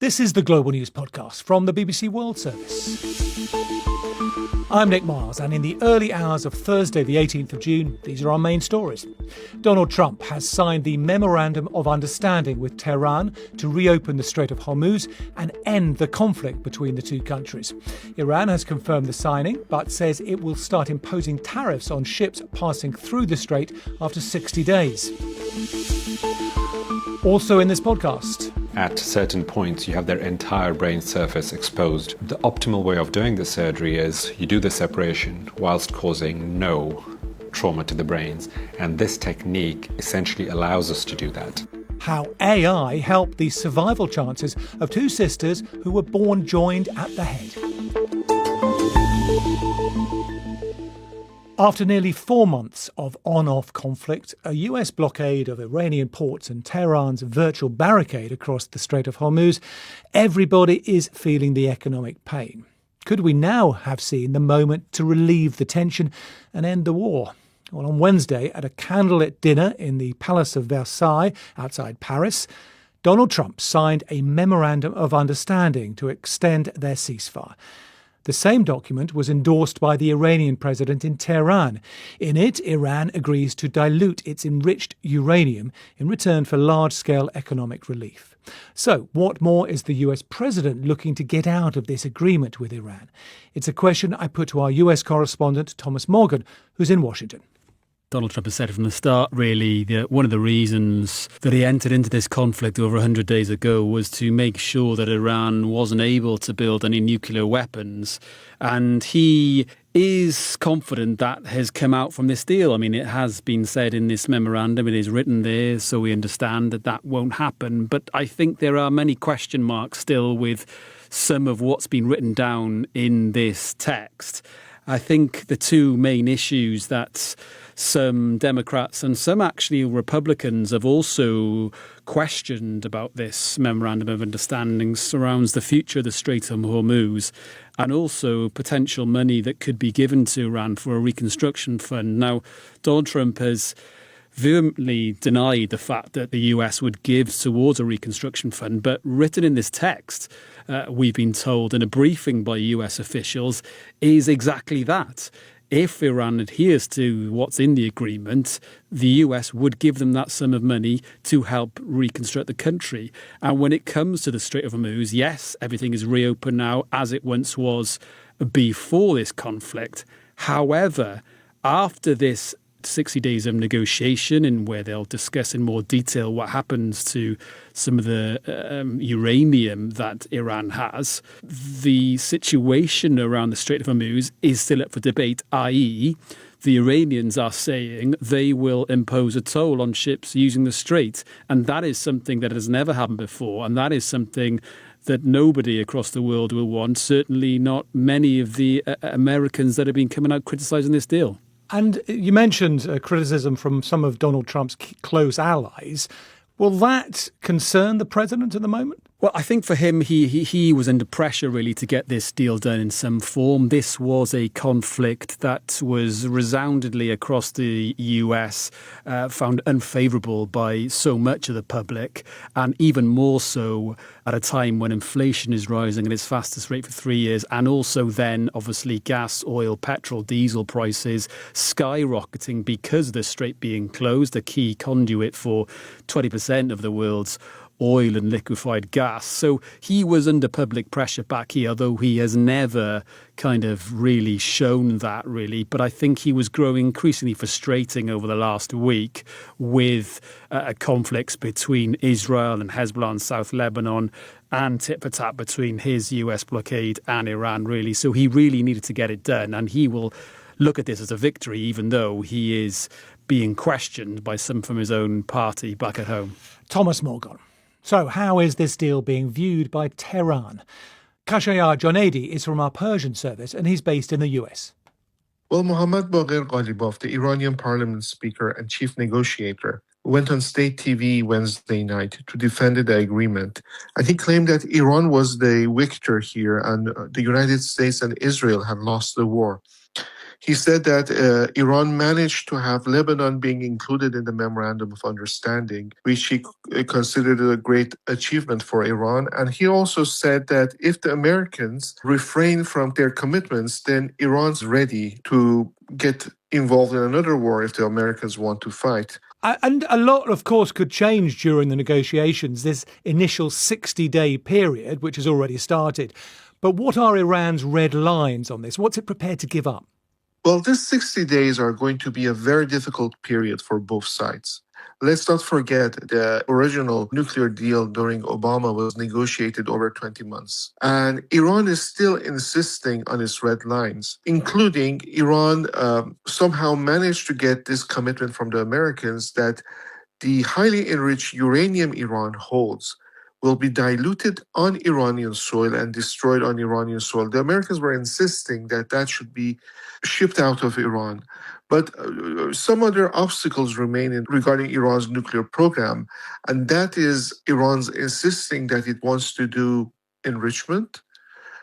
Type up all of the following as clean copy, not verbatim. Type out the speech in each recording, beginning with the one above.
This is the Global News Podcast from the BBC World Service. I'm Nick Miles, and in the early hours of Thursday, the 18th of June, these are our main stories. Donald Trump has signed the Memorandum of Understanding with Tehran to reopen the Strait of Hormuz and end the conflict between the two countries. Iran has confirmed the signing, but says it will start imposing tariffs on ships passing through the strait after 60 days. Also in this podcast. At certain points, you have their entire brain surface exposed. The optimal way of doing this surgery is you do the separation whilst causing no trauma to the brains. And this technique essentially allows us to do that. How AI helped the survival chances of two sisters who were born joined at the head. After nearly 4 months of on-off conflict, a US blockade of Iranian ports and Tehran's virtual barricade across the Strait of Hormuz, everybody is feeling the economic pain. Could we now have seen the moment to relieve the tension and end the war? Well, on Wednesday, at a candlelit dinner in the Palace of Versailles outside Paris, Donald Trump signed a Memorandum of Understanding to extend their ceasefire. The same document was endorsed by the Iranian president in Tehran. In it, Iran agrees to dilute its enriched uranium in return for large-scale economic relief. So, what more is the US president looking to get out of this agreement with Iran? It's a question I put to our US correspondent, Thomas Morgan, who's in Washington. Donald Trump has said from the start, really, that one of the reasons that he entered into this conflict over 100 days ago was to make sure that Iran wasn't able to build any nuclear weapons. And he is confident that has come out from this deal. I mean, it has been said in this memorandum, it is written there, so we understand that that won't happen. But I think there are many question marks still with some of what's been written down in this text. I think the two main issues that some Democrats and some actually Republicans have also questioned about this Memorandum of Understanding surrounds the future of the Strait of Hormuz and also potential money that could be given to Iran for a reconstruction fund. Now, Donald Trump has vehemently denied the fact that the US would give towards a reconstruction fund, but written in this text, we've been told in a briefing by US officials, is exactly that. If Iran adheres to what's in the agreement, the US would give them that sum of money to help reconstruct the country. And when it comes to the Strait of Hormuz, yes, everything is reopened now as it once was before this conflict. However, after this 60 days of negotiation and where they'll discuss in more detail what happens to some of the uranium that Iran has, the situation around the Strait of Hormuz is still up for debate, i.e. the Iranians are saying they will impose a toll on ships using the strait. And that is something that has never happened before. And that is something that nobody across the world will want, certainly not many of the Americans that have been coming out criticising this deal. And you mentioned criticism from some of Donald Trump's close allies. Will that concern the president at the moment? Well, I think for him, he was under pressure, really, to get this deal done in some form. This was a conflict that was resoundingly across the US found unfavourable by so much of the public, and even more so at a time when inflation is rising at its fastest rate for 3 years, and also then, obviously, gas, oil, petrol, diesel prices skyrocketing because of the strait being closed, a key conduit for 20% of the world's oil and liquefied gas. So he was under public pressure back here, though he has never kind of really shown that, really. But I think he was growing increasingly frustrating over the last week with conflicts between Israel and Hezbollah in South Lebanon and tit for tat between his US blockade and Iran, really. So he really needed to get it done. And he will look at this as a victory, even though he is being questioned by some from his own party back at home. Thomas Morgan. So how is this deal being viewed by Tehran? Kashayar Jonaidi is from our Persian service and he's based in the US. Well, Mohammad Bagher Ghalibaf, the Iranian parliament speaker and chief negotiator, went on state TV Wednesday night to defend the agreement. And he claimed that Iran was the victor here and the United States and Israel had lost the war. He said that Iran managed to have Lebanon being included in the Memorandum of Understanding, which he considered a great achievement for Iran. And he also said that if the Americans refrain from their commitments, then Iran's ready to get involved in another war if the Americans want to fight. And a lot, of course, could change during the negotiations, this initial 60-day period, which has already started. But what are Iran's red lines on this? What's it prepared to give up? Well, these 60 days are going to be a very difficult period for both sides. Let's not forget the original nuclear deal during Obama was negotiated over 20 months. And Iran is still insisting on its red lines, including Iran somehow managed to get this commitment from the Americans that the highly enriched uranium Iran holds will be diluted on Iranian soil and destroyed on Iranian soil. The Americans were insisting that that should be shipped out of Iran. But some other obstacles remain regarding Iran's nuclear program, and that is Iran's insisting that it wants to do enrichment.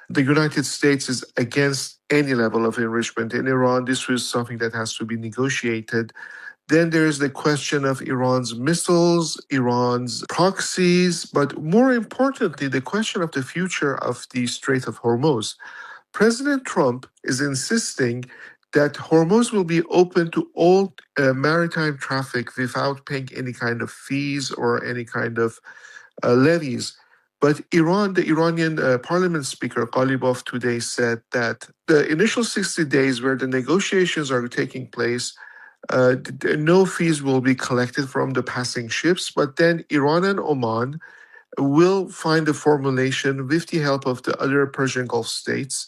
The United States is against any level of enrichment in Iran. This was something that has to be negotiated. Then there's the question of Iran's missiles, Iran's proxies, but more importantly, the question of the future of the Strait of Hormuz. President Trump is insisting that Hormuz will be open to all maritime traffic without paying any kind of fees or any kind of levies. But Iran, the Iranian parliament speaker, Ghalibaf, today said that the initial 60 days where the negotiations are taking place, no fees will be collected from the passing ships, but then Iran and Oman will find a formulation with the help of the other Persian Gulf states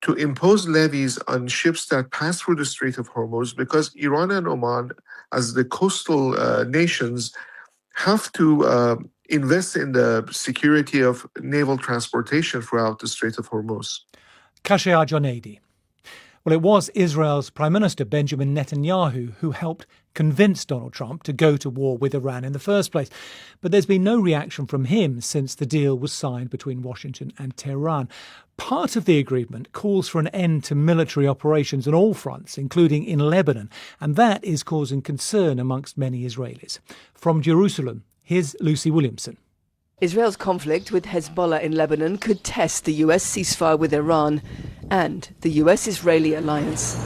to impose levies on ships that pass through the Strait of Hormuz, because Iran and Oman, as the coastal nations, have to invest in the security of naval transportation throughout the Strait of Hormuz. Kashia Jonaidi. Well, it was Israel's Prime Minister Benjamin Netanyahu who helped convince Donald Trump to go to war with Iran in the first place. But there's been no reaction from him since the deal was signed between Washington and Tehran. Part of the agreement calls for an end to military operations on all fronts, including in Lebanon, and that is causing concern amongst many Israelis. From Jerusalem, here's Lucy Williamson. Israel's conflict with Hezbollah in Lebanon could test the US ceasefire with Iran and the US-Israeli alliance.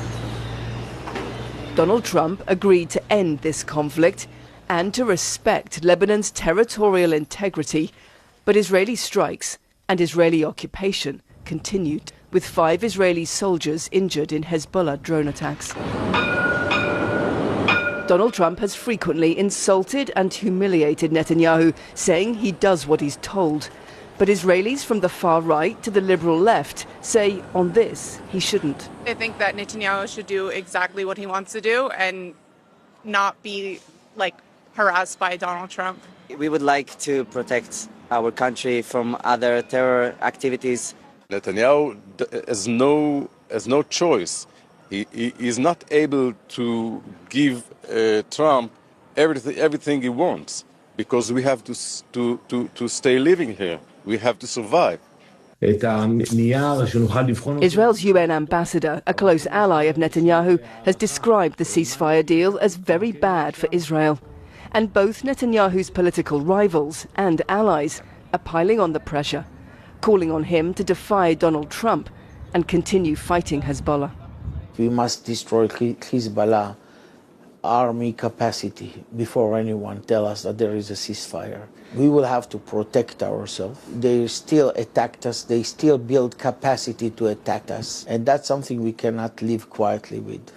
Donald Trump agreed to end this conflict and to respect Lebanon's territorial integrity, but Israeli strikes and Israeli occupation continued, with 5 Israeli soldiers injured in Hezbollah drone attacks. Donald Trump has frequently insulted and humiliated Netanyahu, saying he does what he's told. But Israelis from the far right to the liberal left say on this he shouldn't. I think that Netanyahu should do exactly what he wants to do and not be harassed by Donald Trump. We would like to protect our country from other terror activities. Netanyahu has no choice. He is not able to give Trump everything he wants, because we have to stay living here. We have to survive. Israel's UN ambassador, a close ally of Netanyahu, has described the ceasefire deal as very bad for Israel. And both Netanyahu's political rivals and allies are piling on the pressure, calling on him to defy Donald Trump and continue fighting Hezbollah. We must destroy Hezbollah army capacity before anyone tells us that there is a ceasefire. We will have to protect ourselves. They still attacked us. They still build capacity to attack us. And that's something we cannot live quietly with.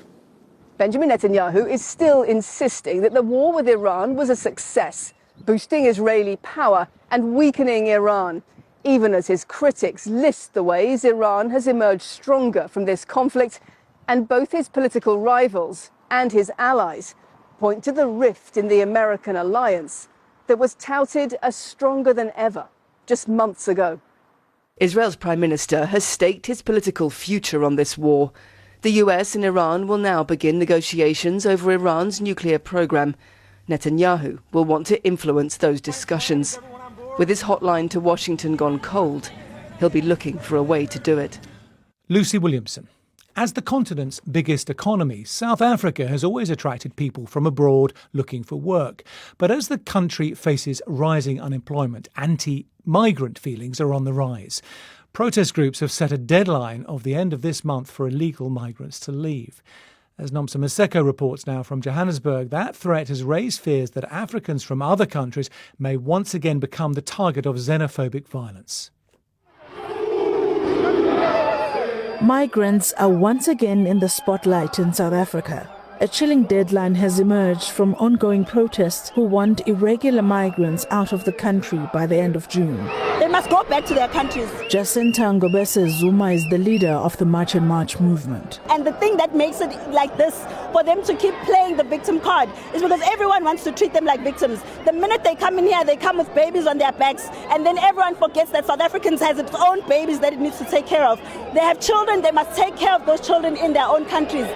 Benjamin Netanyahu is still insisting that the war with Iran was a success, boosting Israeli power and weakening Iran, even as his critics list the ways Iran has emerged stronger from this conflict. And both his political rivals and his allies point to the rift in the American alliance that was touted as stronger than ever just months ago. Israel's Prime Minister has staked his political future on this war. The US and Iran will now begin negotiations over Iran's nuclear program. Netanyahu will want to influence those discussions. With his hotline to Washington gone cold, he'll be looking for a way to do it. Lucy Williamson. As the continent's biggest economy, South Africa has always attracted people from abroad looking for work. But as the country faces rising unemployment, anti-migrant feelings are on the rise. Protest groups have set a deadline of the end of this month for illegal migrants to leave. As Nomsa Maseko reports now from Johannesburg, that threat has raised fears that Africans from other countries may once again become the target of xenophobic violence. Migrants are once again in the spotlight in South Africa. A chilling deadline has emerged from ongoing protests who want irregular migrants out of the country by the end of June. They must go back to their countries. Jacinta Ngobese Zuma is the leader of the March and March movement. And the thing that makes it like this, for them to keep playing the victim card, is because everyone wants to treat them like victims. The minute they come in here, they come with babies on their backs, and then everyone forgets that South Africans has its own babies that it needs to take care of. They have children, they must take care of those children in their own countries.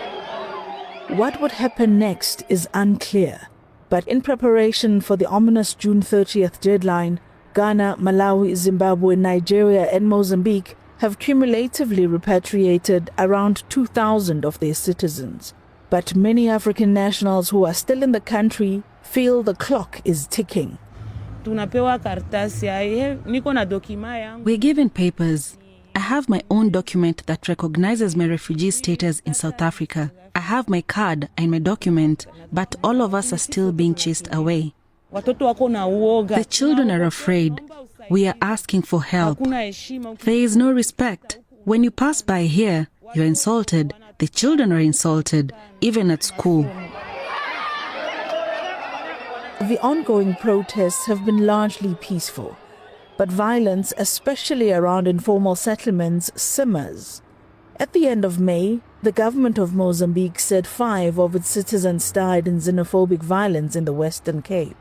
What would happen next is unclear. But in preparation for the ominous June 30th deadline, Ghana, Malawi, Zimbabwe, Nigeria and Mozambique have cumulatively repatriated around 2,000 of their citizens. But many African nationals who are still in the country feel the clock is ticking. We're given papers. I have my own document that recognizes my refugee status in South Africa. I have my card and my document, but all of us are still being chased away. The children are afraid. We are asking for help. There is no respect. When you pass by here, you're insulted. The children are insulted, even at school. The ongoing protests have been largely peaceful, but violence, especially around informal settlements, simmers. At the end of May, the government of Mozambique said 5 of its citizens died in xenophobic violence in the Western Cape.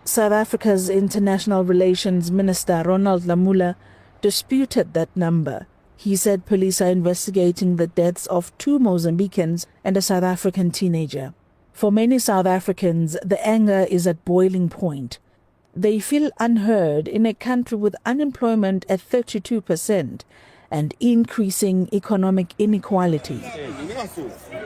South Africa's International Relations Minister Ronald Lamola disputed that number. He said police are investigating the deaths of 2 Mozambicans and a South African teenager. For many South Africans, the anger is at boiling point. They feel unheard in a country with unemployment at 32% and increasing economic inequality.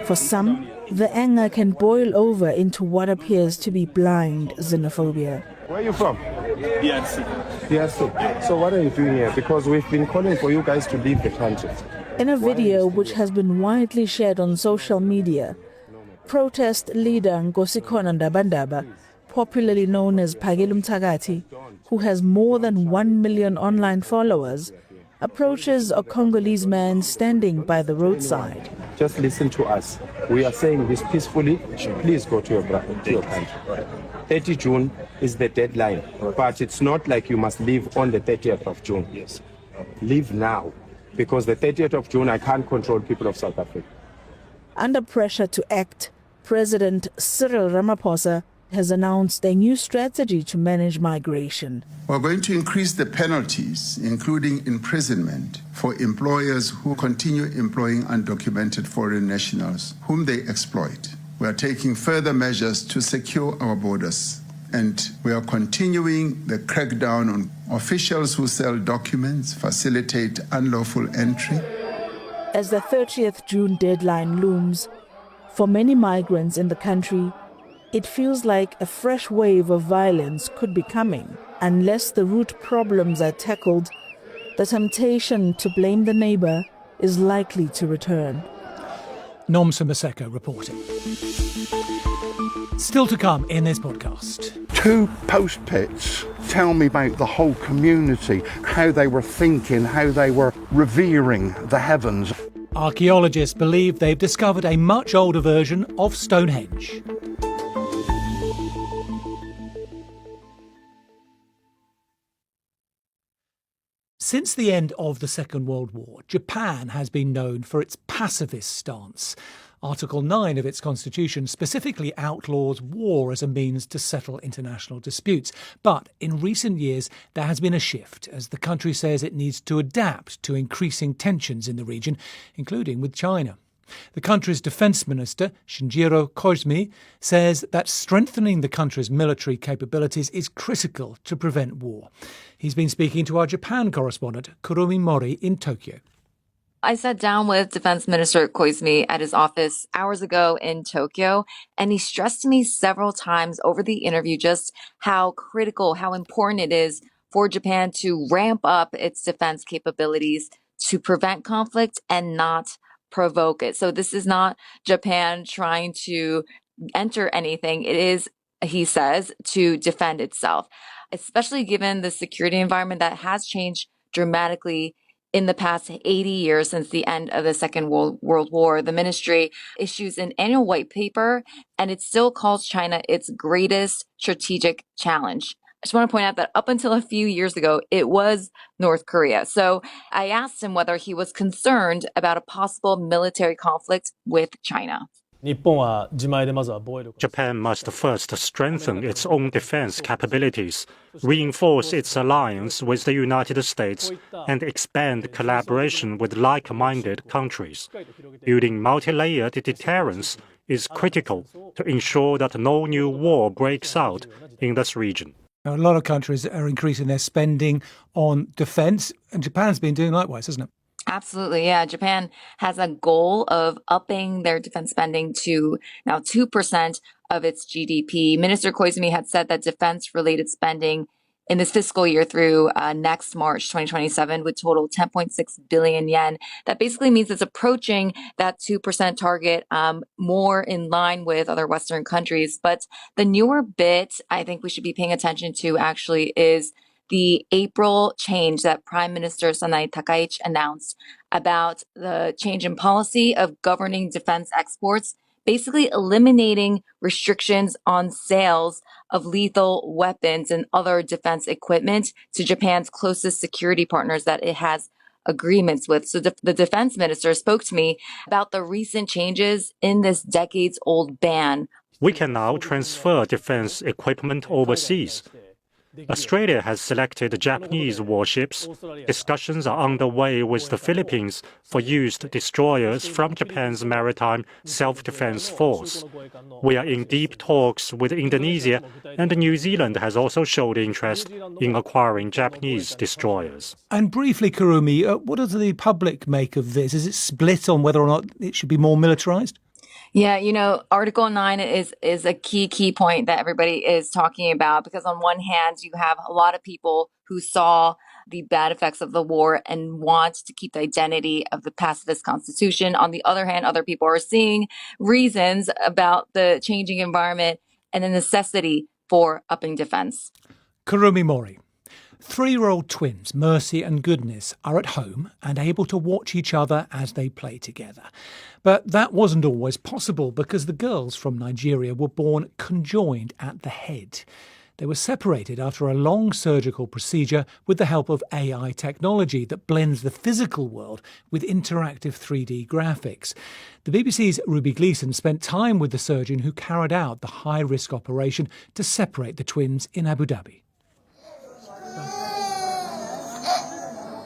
For some, the anger can boil over into what appears to be blind xenophobia. Where are you from? DRC. So what are you doing here? Because we've been calling for you guys to leave the country. In a video which has been widely shared on social media, protest leader Nkosikhona Ndabandaba, popularly known as Phakile Mthakathi, who has more than 1 million online followers, approaches a Congolese man standing by the roadside. Just listen to us. We are saying this peacefully. Please go to your country. 30 June is the deadline, but it's not like you must leave on the 30th of June. Yes. Leave now, because the 30th of June, I can't control people of South Africa. Under pressure to act, President Cyril Ramaphosa has announced a new strategy to manage migration. We're going to increase the penalties, including imprisonment, for employers who continue employing undocumented foreign nationals whom they exploit. We are taking further measures to secure our borders, and we are continuing the crackdown on officials who sell documents, facilitate unlawful entry. As the 30th June deadline looms, for many migrants in the country, it feels like a fresh wave of violence could be coming. Unless the root problems are tackled, the temptation to blame the neighbour is likely to return. Nomsa Maseko reporting. Still to come in this podcast. 2 post pits tell me about the whole community, how they were thinking, how they were revering the heavens. Archaeologists believe they've discovered a much older version of Stonehenge. Since the end of the Second World War, Japan has been known for its pacifist stance. Article 9 of its constitution specifically outlaws war as a means to settle international disputes. But in recent years, there has been a shift as the country says it needs to adapt to increasing tensions in the region, including with China. The country's defence minister, Shinjiro Koizumi, says that strengthening the country's military capabilities is critical to prevent war. He's been speaking to our Japan correspondent, Kurumi Mori, in Tokyo. I sat down with Defense Minister Koizumi at his office hours ago in Tokyo, and he stressed to me several times over the interview just how critical, how important it is for Japan to ramp up its defense capabilities to prevent conflict and not provoke it. So this is not Japan trying to enter anything. It is, he says, to defend itself, especially given the security environment that has changed dramatically in the past 80 years since the end of the Second World War. The ministry issues an annual white paper, and it still calls China its greatest strategic challenge. I just want to point out that up until a few years ago, it was North Korea. So I asked him whether he was concerned about a possible military conflict with China. Japan must first strengthen its own defense capabilities, reinforce its alliance with the United States, and expand collaboration with like-minded countries. Building multi-layered deterrence is critical to ensure that no new war breaks out in this region. Now, a lot of countries are increasing their spending on defence, and Japan's been doing likewise, hasn't it? Absolutely, yeah. Japan has a goal of upping their defense spending to now 2% of its GDP. Minister Koizumi had said that defense-related spending in this fiscal year through next March 2027 would total 10.6 billion yen. That basically means it's approaching that 2% target, more in line with other Western countries. But the newer bit I think we should be paying attention to actually is the April change that Prime Minister Sanai Takaichi announced about the change in policy of governing defense exports, basically eliminating restrictions on sales of lethal weapons and other defense equipment to Japan's closest security partners that it has agreements with. So the defense minister spoke to me about the recent changes in this decades-old ban. We can now transfer defense equipment overseas. Australia has selected Japanese warships. Discussions are underway with the Philippines for used destroyers from Japan's Maritime Self-Defense Force. We are in deep talks with Indonesia, and New Zealand has also showed interest in acquiring Japanese destroyers. And briefly, Kurumi, what does the public make of this? Is it split on whether or not it should be more militarized? Yeah, Article 9 is a key point that everybody is talking about, because on one hand, you have a lot of people who saw the bad effects of the war and want to keep the identity of the pacifist constitution. On the other hand, other people are seeing reasons about the changing environment and the necessity for upping defense. Kurumi Mori. 3-year-old twins, Mercy and Goodness, are at home and able to watch each other as they play together. But that wasn't always possible because the girls from Nigeria were born conjoined at the head. They were separated after a long surgical procedure with the help of AI technology that blends the physical world with interactive 3D graphics. The BBC's Ruby Gleeson spent time with the surgeon who carried out the high-risk operation to separate the twins in Abu Dhabi.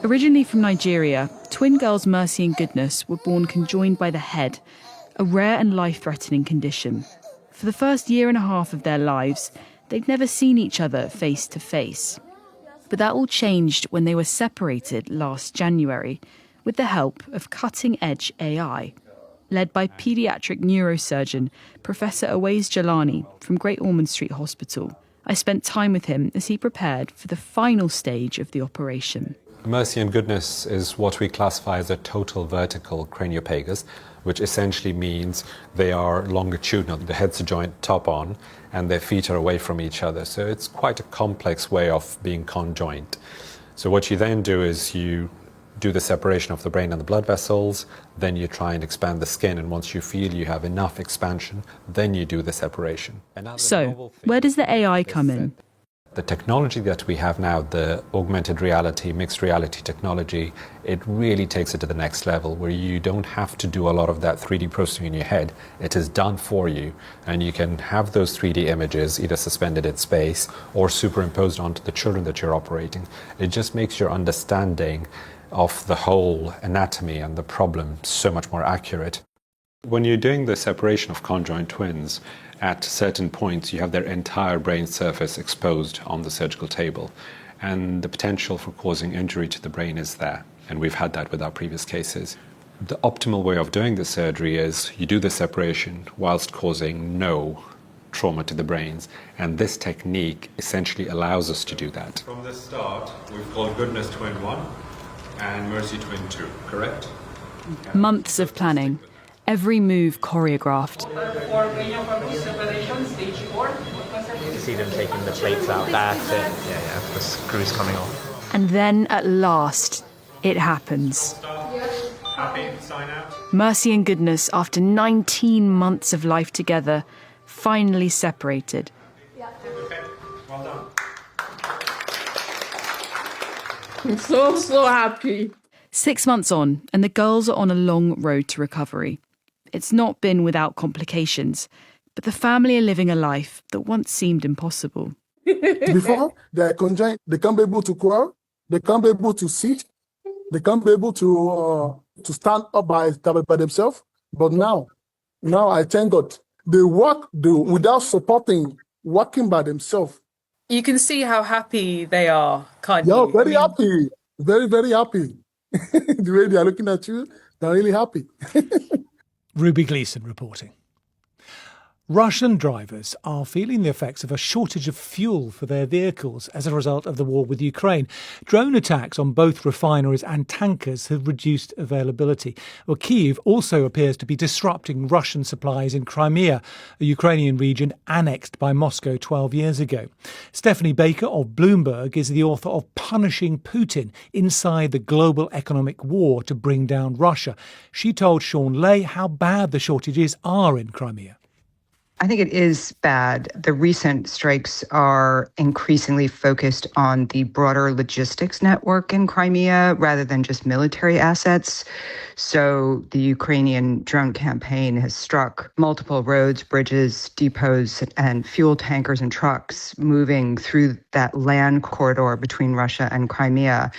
Originally from Nigeria, twin girls Mercy and Goodness were born conjoined by the head, a rare and life-threatening condition. For the first year and a half of their lives, they'd never seen each other face to face. But that all changed when they were separated last January with the help of cutting-edge AI. Led by paediatric neurosurgeon Professor Awais Jalani from Great Ormond Street Hospital. I spent time with him as he prepared for the final stage of the operation. Mercy and Goodness is what we classify as a total vertical craniopagus, which essentially means they are longitudinal. The head's joint top on and their feet are away from each other. So it's quite a complex way of being conjoint. So what you then do is you do the separation of the brain and the blood vessels, then you try and expand the skin, and once you feel you have enough expansion, then you do the separation. So, where does the AI come in? The technology that we have now, the augmented reality, mixed reality technology, it really takes it to the next level where you don't have to do a lot of that 3D processing in your head. It is done for you, and you can have those 3D images either suspended in space or superimposed onto the children that you're operating. It just makes your understanding of the whole anatomy and the problem so much more accurate. When you're doing the separation of conjoined twins, at certain points you have their entire brain surface exposed on the surgical table, and the potential for causing injury to the brain is there, and we've had that with our previous cases. The optimal way of doing the surgery is you do the separation whilst causing no trauma to the brains, and this technique essentially allows us to do that. From the start, we've called Goodness Twin 1 and Mercy Twin 2, correct? Months of planning, every move choreographed. You see them taking the plates out, that's it. Yeah, the screws coming off. And then, at last, it happens. Happy? Sign out? Mercy and Goodness, after 19 months of life together, finally separated. Okay, well done. I'm so happy. 6 months on, and the girls are on a long road to recovery. It's not been without complications, but the family are living a life that once seemed impossible. Before, they're conjoined, they can't be able to crawl, they can't be able to sit, they can't be able to stand up by themselves. But now I thank God, they walk without supporting, walking by themselves. You can see how happy they are, can't you? Yeah, very happy, very, very happy. The way they are looking at you, they're really happy. Ruby Gleason reporting. Russian drivers are feeling the effects of a shortage of fuel for their vehicles as a result of the war with Ukraine. Drone attacks on both refineries and tankers have reduced availability. Well, Kyiv also appears to be disrupting Russian supplies in Crimea, a Ukrainian region annexed by Moscow 12 years ago. Stephanie Baker of Bloomberg is the author of Punishing Putin Inside the Global Economic War to Bring Down Russia. She told Sean Lay how bad the shortages are in Crimea. I think it is bad. The recent strikes are increasingly focused on the broader logistics network in Crimea rather than just military assets. So the Ukrainian drone campaign has struck multiple roads, bridges, depots, and fuel tankers and trucks moving through that land corridor between Russia and Crimea.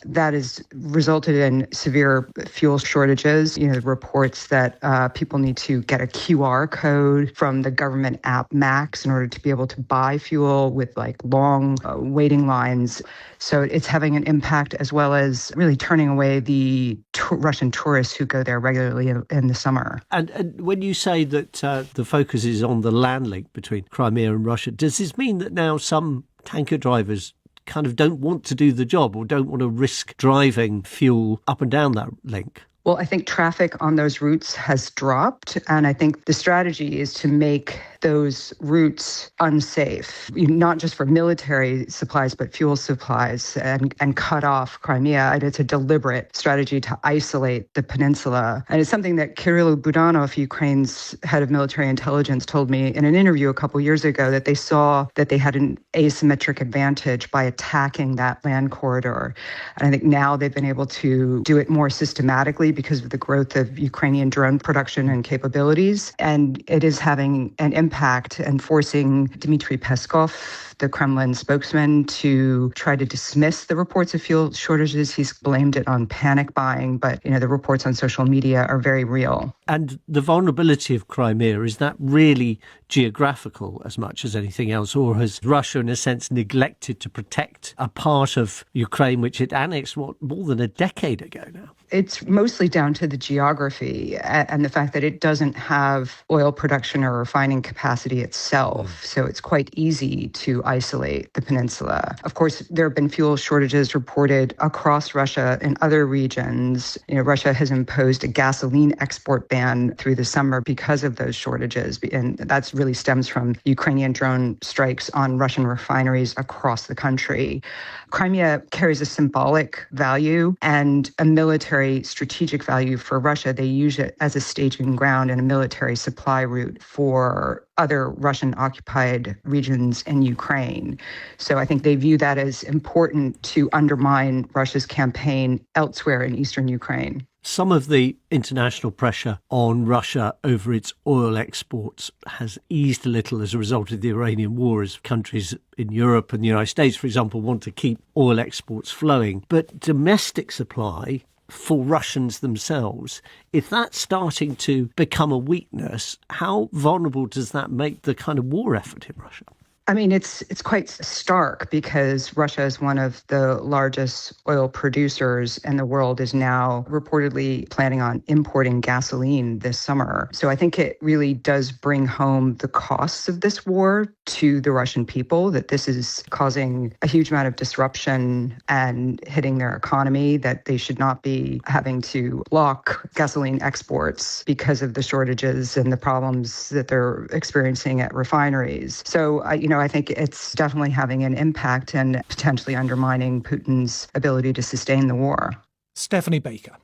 That has resulted in severe fuel shortages. Reports that people need to get a QR code from the government app Max in order to be able to buy fuel with long waiting lines. So it's having an impact, as well as really turning away the Russian tourists who go there regularly in the summer. And when you say that the focus is on the land link between Crimea and Russia, does this mean that now some tanker drivers kind of don't want to do the job or don't want to risk driving fuel up and down that link? Well, I think traffic on those routes has dropped, and I think the strategy is to make those routes unsafe, not just for military supplies, but fuel supplies, and cut off Crimea. And it's a deliberate strategy to isolate the peninsula. And it's something that Kirill Budanov, Ukraine's head of military intelligence, told me in an interview a couple years ago, that they saw that they had an asymmetric advantage by attacking that land corridor. And I think now they've been able to do it more systematically because of the growth of Ukrainian drone production and capabilities. And it is having an impact and forcing Dmitry Peskov, the Kremlin spokesman, to try to dismiss the reports of fuel shortages. He's blamed it on panic buying, but the reports on social media are very real. And the vulnerability of Crimea, is that really geographical as much as anything else, or has Russia in a sense neglected to protect a part of Ukraine which it annexed more than a decade ago now? It's mostly down to the geography and the fact that it doesn't have oil production or refining capacity itself. So it's quite easy to isolate the peninsula. Of course, there have been fuel shortages reported across Russia in other regions. Russia has imposed a gasoline export ban through the summer because of those shortages. And that really stems from Ukrainian drone strikes on Russian refineries across the country. Crimea carries a symbolic value and a military strategic value for Russia. They use it as a staging ground and a military supply route for other Russian-occupied regions in Ukraine. So I think they view that as important to undermine Russia's campaign elsewhere in eastern Ukraine. Some of the international pressure on Russia over its oil exports has eased a little as a result of the Iranian war, as countries in Europe and the United States, for example, want to keep oil exports flowing. But domestic supply for Russians themselves, if that's starting to become a weakness, how vulnerable does that make the kind of war effort in Russia? I mean, it's quite stark because Russia is one of the largest oil producers and the world is now reportedly planning on importing gasoline this summer. So I think it really does bring home the costs of this war to the Russian people, that this is causing a huge amount of disruption and hitting their economy, that they should not be having to block gasoline exports because of the shortages and the problems that they're experiencing at refineries. So, I think it's definitely having an impact and potentially undermining Putin's ability to sustain the war. Stephanie Baker.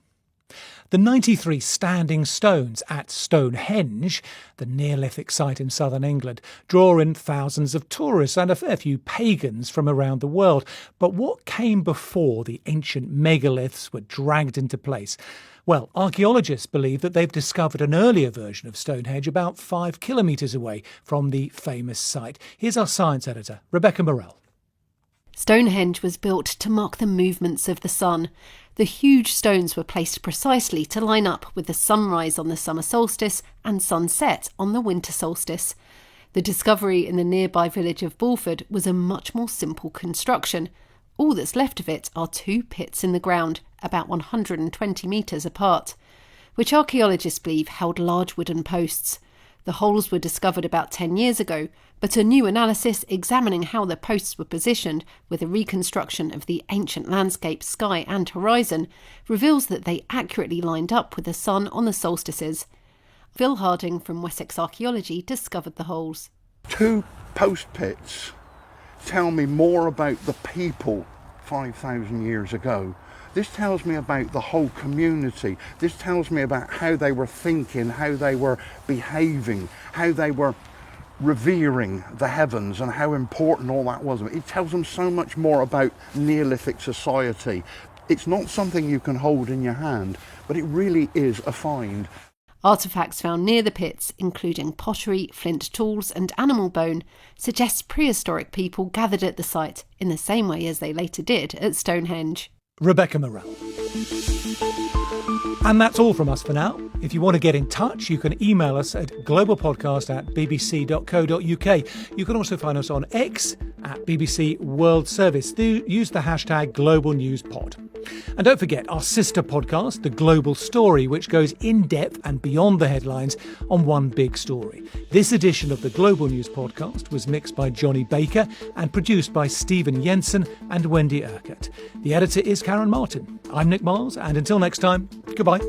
The 93 standing stones at Stonehenge, the Neolithic site in southern England, draw in thousands of tourists and a fair few pagans from around the world. But what came before the ancient megaliths were dragged into place? Well, archaeologists believe that they've discovered an earlier version of Stonehenge about 5 kilometres away from the famous site. Here's our science editor, Rebecca Morell. Stonehenge was built to mark the movements of the sun. The huge stones were placed precisely to line up with the sunrise on the summer solstice and sunset on the winter solstice. The discovery in the nearby village of Bulford was a much more simple construction. All that's left of it are 2 pits in the ground, about 120 metres apart, which archaeologists believe held large wooden posts. The holes were discovered about 10 years ago, but a new analysis examining how the posts were positioned with a reconstruction of the ancient landscape, sky and horizon reveals that they accurately lined up with the sun on the solstices. Phil Harding from Wessex Archaeology discovered the holes. 2 post pits tell me more about the people 5,000 years ago. This tells me about the whole community. This tells me about how they were thinking, how they were behaving, how they were revering the heavens and how important all that was. It tells them so much more about Neolithic society. It's not something you can hold in your hand, but it really is a find. Artefacts found near the pits, including pottery, flint tools and animal bone, suggest prehistoric people gathered at the site in the same way as they later did at Stonehenge. Rebecca Morell. And that's all from us for now. If you want to get in touch, you can email us at globalpodcast@bbc.co.uk. You can also find us on X at BBC World Service. Use the hashtag GlobalNewsPod. And don't forget our sister podcast, The Global Story, which goes in depth and beyond the headlines on one big story. This edition of the Global News Podcast was mixed by Johnny Baker and produced by Stephen Jensen and Wendy Urquhart. The editor is Karen Martin. I'm Nick Miles, and until next time, goodbye.